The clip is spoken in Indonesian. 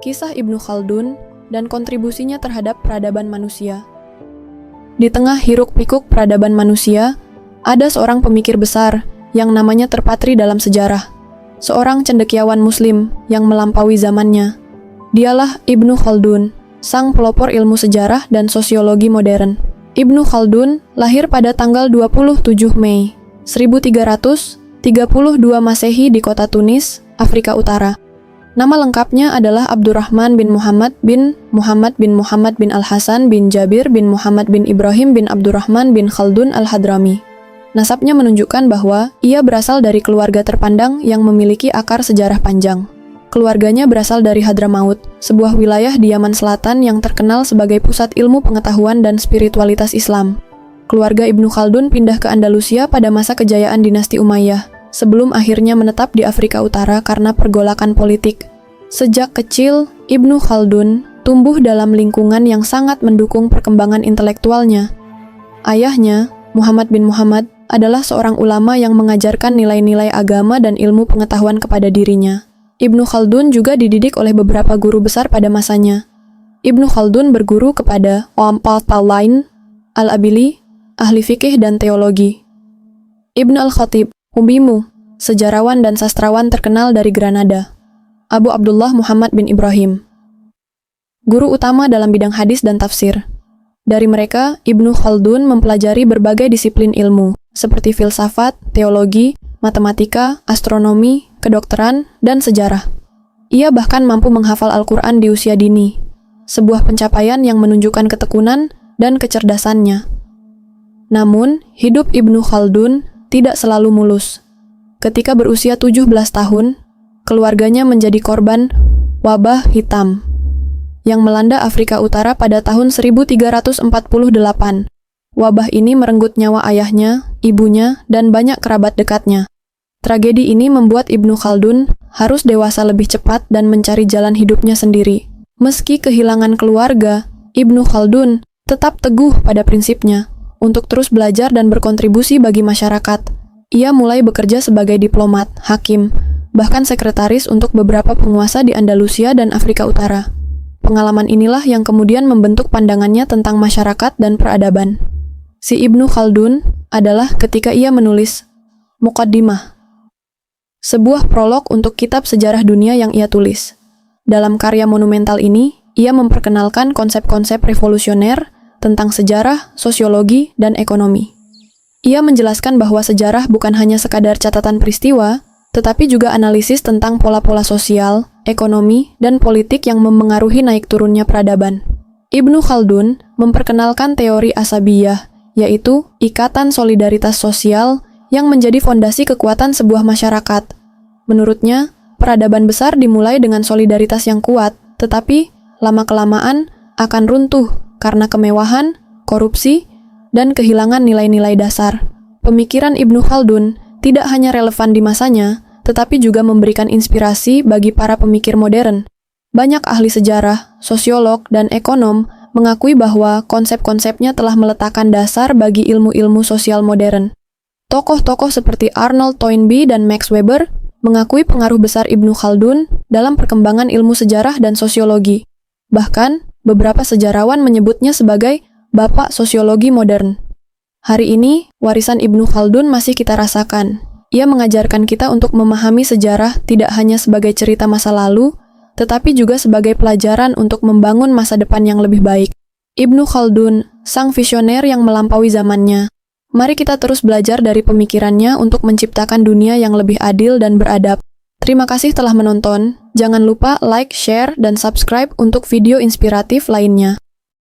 Kisah Ibnu Khaldun dan kontribusinya terhadap peradaban manusia. Di tengah hiruk-pikuk peradaban manusia, ada seorang pemikir besar yang namanya terpatri dalam sejarah. Seorang cendekiawan muslim yang melampaui zamannya. Dialah Ibnu Khaldun, sang pelopor ilmu sejarah dan sosiologi modern. Ibnu Khaldun lahir pada tanggal 27 Mei 1332 Masehi di kota Tunis, Afrika Utara. Nama lengkapnya adalah Abdurrahman bin Muhammad bin Muhammad bin Al-Hasan bin Jabir bin Muhammad bin Ibrahim bin Abdurrahman bin Khaldun Al-Hadrami. Nasabnya menunjukkan bahwa ia berasal dari keluarga terpandang yang memiliki akar sejarah panjang. Keluarganya berasal dari Hadramaut, sebuah wilayah di Yaman Selatan yang terkenal sebagai pusat ilmu pengetahuan dan spiritualitas Islam. Keluarga Ibnu Khaldun pindah ke Andalusia pada masa kejayaan dinasti Umayyah, sebelum akhirnya menetap di Afrika Utara karena pergolakan politik. Sejak kecil, Ibnu Khaldun tumbuh dalam lingkungan yang sangat mendukung perkembangan intelektualnya. Ayahnya, Muhammad bin Muhammad, adalah seorang ulama yang mengajarkan nilai-nilai agama dan ilmu pengetahuan kepada dirinya. Ibnu Khaldun juga dididik oleh beberapa guru besar pada masanya. Ibnu Khaldun berguru kepada Al-Talain, Al-Abili, ahli fikih dan teologi. Ibnu Al-Khatib, Ubimu, sejarawan dan sastrawan terkenal dari Granada. Abu Abdullah Muhammad bin Ibrahim, guru utama dalam bidang hadis dan tafsir. Dari mereka, Ibnu Khaldun mempelajari berbagai disiplin ilmu, seperti filsafat, teologi, matematika, astronomi, kedokteran, dan sejarah. Ia bahkan mampu menghafal Al-Quran di usia dini, sebuah pencapaian yang menunjukkan ketekunan dan kecerdasannya. Namun, hidup Ibnu Khaldun tidak selalu mulus. Ketika berusia 17 tahun, keluarganya menjadi korban wabah hitam yang melanda Afrika Utara pada tahun 1348. Wabah ini merenggut nyawa ayahnya, ibunya, dan banyak kerabat dekatnya. Tragedi ini membuat Ibnu Khaldun harus dewasa lebih cepat dan mencari jalan hidupnya sendiri. Meski kehilangan keluarga, Ibnu Khaldun tetap teguh pada prinsipnya untuk terus belajar dan berkontribusi bagi masyarakat. Ia mulai bekerja sebagai diplomat, hakim, bahkan sekretaris untuk beberapa penguasa di Andalusia dan Afrika Utara. Pengalaman inilah yang kemudian membentuk pandangannya tentang masyarakat dan peradaban. Si Ibnu Khaldun adalah ketika ia menulis Muqaddimah, sebuah prolog untuk kitab sejarah dunia yang ia tulis. Dalam karya monumental ini, ia memperkenalkan konsep-konsep revolusioner tentang sejarah, sosiologi, dan ekonomi. Ia menjelaskan bahwa sejarah bukan hanya sekadar catatan peristiwa, tetapi juga analisis tentang pola-pola sosial, ekonomi, dan politik yang memengaruhi naik turunnya peradaban. Ibnu Khaldun memperkenalkan teori asabiyah, yaitu ikatan solidaritas sosial yang menjadi fondasi kekuatan sebuah masyarakat. Menurutnya, peradaban besar dimulai dengan solidaritas yang kuat, tetapi lama-kelamaan akan runtuh karena kemewahan, korupsi, dan kehilangan nilai-nilai dasar. Pemikiran Ibnu Khaldun tidak hanya relevan di masanya, tetapi juga memberikan inspirasi bagi para pemikir modern. Banyak ahli sejarah, sosiolog, dan ekonom mengakui bahwa konsep-konsepnya telah meletakkan dasar bagi ilmu-ilmu sosial modern. Tokoh-tokoh seperti Arnold Toynbee dan Max Weber mengakui pengaruh besar Ibnu Khaldun dalam perkembangan ilmu sejarah dan sosiologi. Bahkan, beberapa sejarawan menyebutnya sebagai Bapak Sosiologi Modern. Hari ini, warisan Ibnu Khaldun masih kita rasakan. Ia mengajarkan kita untuk memahami sejarah tidak hanya sebagai cerita masa lalu, tetapi juga sebagai pelajaran untuk membangun masa depan yang lebih baik. Ibnu Khaldun, sang visioner yang melampaui zamannya. Mari kita terus belajar dari pemikirannya untuk menciptakan dunia yang lebih adil dan beradab. Terima kasih telah menonton. Jangan lupa like, share, dan subscribe untuk video inspiratif lainnya.